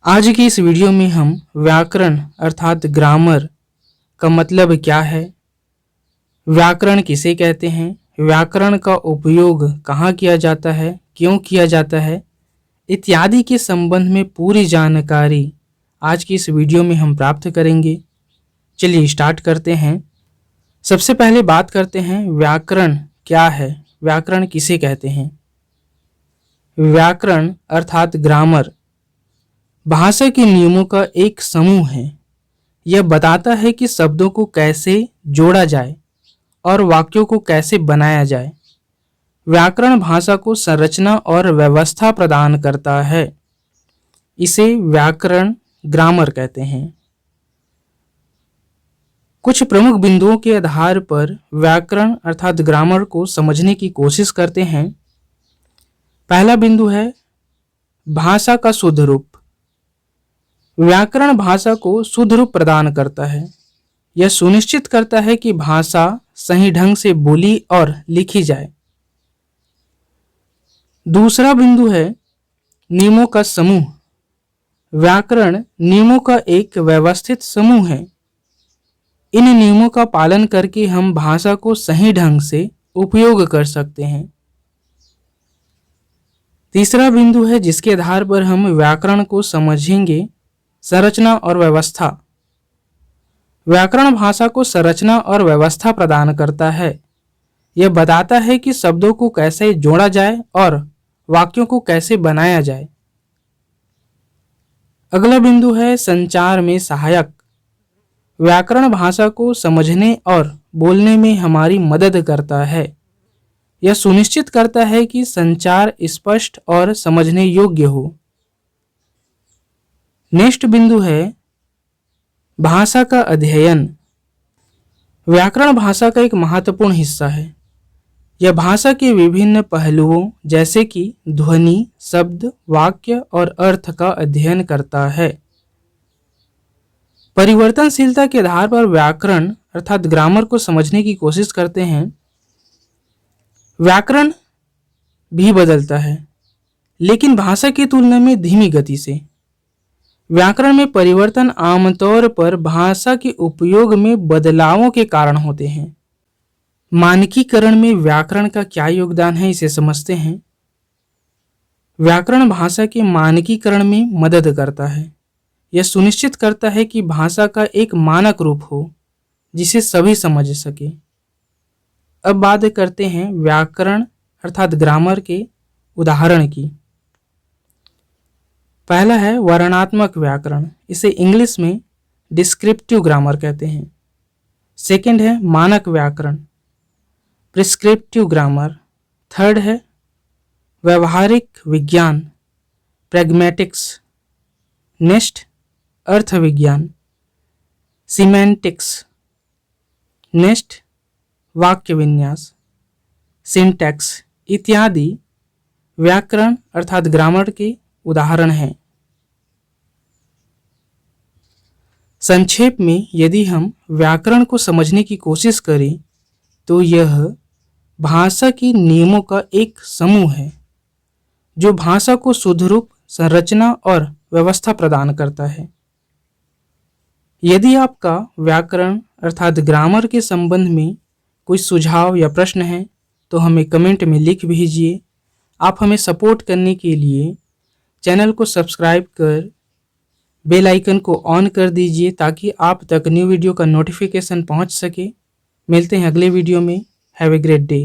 आज की इस वीडियो में हम व्याकरण अर्थात ग्रामर का मतलब क्या है, व्याकरण किसे कहते हैं, व्याकरण का उपयोग कहाँ किया जाता है, क्यों किया जाता है, इत्यादि के संबंध में पूरी जानकारी आज की इस वीडियो में हम प्राप्त करेंगे। चलिए स्टार्ट करते हैं। सबसे पहले बात करते हैं व्याकरण क्या है, व्याकरण किसे कहते हैं। व्याकरण अर्थात ग्रामर भाषा के नियमों का एक समूह है। यह बताता है कि शब्दों को कैसे जोड़ा जाए और वाक्यों को कैसे बनाया जाए। व्याकरण भाषा को संरचना और व्यवस्था प्रदान करता है। इसे व्याकरण ग्रामर कहते हैं। कुछ प्रमुख बिंदुओं के आधार पर व्याकरण अर्थात ग्रामर को समझने की कोशिश करते हैं। पहला बिंदु है भाषा का शुद्ध रूप। व्याकरण भाषा को शुद्ध रूप प्रदान करता है। यह सुनिश्चित करता है कि भाषा सही ढंग से बोली और लिखी जाए। दूसरा बिंदु है नियमों का समूह। व्याकरण नियमों का एक व्यवस्थित समूह है। इन नियमों का पालन करके हम भाषा को सही ढंग से उपयोग कर सकते हैं। तीसरा बिंदु है जिसके आधार पर हम व्याकरण को समझेंगे, संरचना और व्यवस्था। व्याकरण भाषा को संरचना और व्यवस्था प्रदान करता है। यह बताता है कि शब्दों को कैसे जोड़ा जाए और वाक्यों को कैसे बनाया जाए। अगला बिंदु है संचार में सहायक। व्याकरण भाषा को समझने और बोलने में हमारी मदद करता है। यह सुनिश्चित करता है कि संचार स्पष्ट और समझने योग्य हो। नेक्स्ट बिंदु है भाषा का अध्ययन। व्याकरण भाषा का एक महत्वपूर्ण हिस्सा है। यह भाषा के विभिन्न पहलुओं जैसे कि ध्वनि, शब्द, वाक्य और अर्थ का अध्ययन करता है। परिवर्तनशीलता के आधार पर व्याकरण अर्थात ग्रामर को समझने की कोशिश करते हैं। व्याकरण भी बदलता है, लेकिन भाषा की तुलना में धीमी गति से। व्याकरण में परिवर्तन आमतौर पर भाषा के उपयोग में बदलावों के कारण होते हैं। मानकीकरण में व्याकरण का क्या योगदान है, इसे समझते हैं। व्याकरण भाषा के मानकीकरण में मदद करता है। यह सुनिश्चित करता है कि भाषा का एक मानक रूप हो जिसे सभी समझ सके। अब बात करते हैं व्याकरण अर्थात ग्रामर के उदाहरण की। पहला है वर्णनात्मक व्याकरण, इसे इंग्लिश में डिस्क्रिप्टिव ग्रामर कहते हैं। सेकंड है मानक व्याकरण, प्रिस्क्रिप्टिव ग्रामर। थर्ड है व्यवहारिक विज्ञान, प्रैग्मेटिक्स। नेक्स्ट अर्थ विज्ञान, सिमेंटिक्स। नेक्स्ट वाक्य विन्यास, सिंटैक्स इत्यादि व्याकरण अर्थात ग्रामर के उदाहरण हैं। संक्षेप में यदि हम व्याकरण को समझने की कोशिश करें तो यह भाषा के नियमों का एक समूह है जो भाषा को शुद्ध रूप, संरचना और व्यवस्था प्रदान करता है। यदि आपका व्याकरण अर्थात ग्रामर के संबंध में कोई सुझाव या प्रश्न है तो हमें कमेंट में लिख भेजिए। आप हमें सपोर्ट करने के लिए चैनल को सब्सक्राइब कर बेल आइकन को ऑन कर दीजिए ताकि आप तक न्यू वीडियो का नोटिफिकेशन पहुंच सके। मिलते हैं अगले वीडियो में। Have a great day.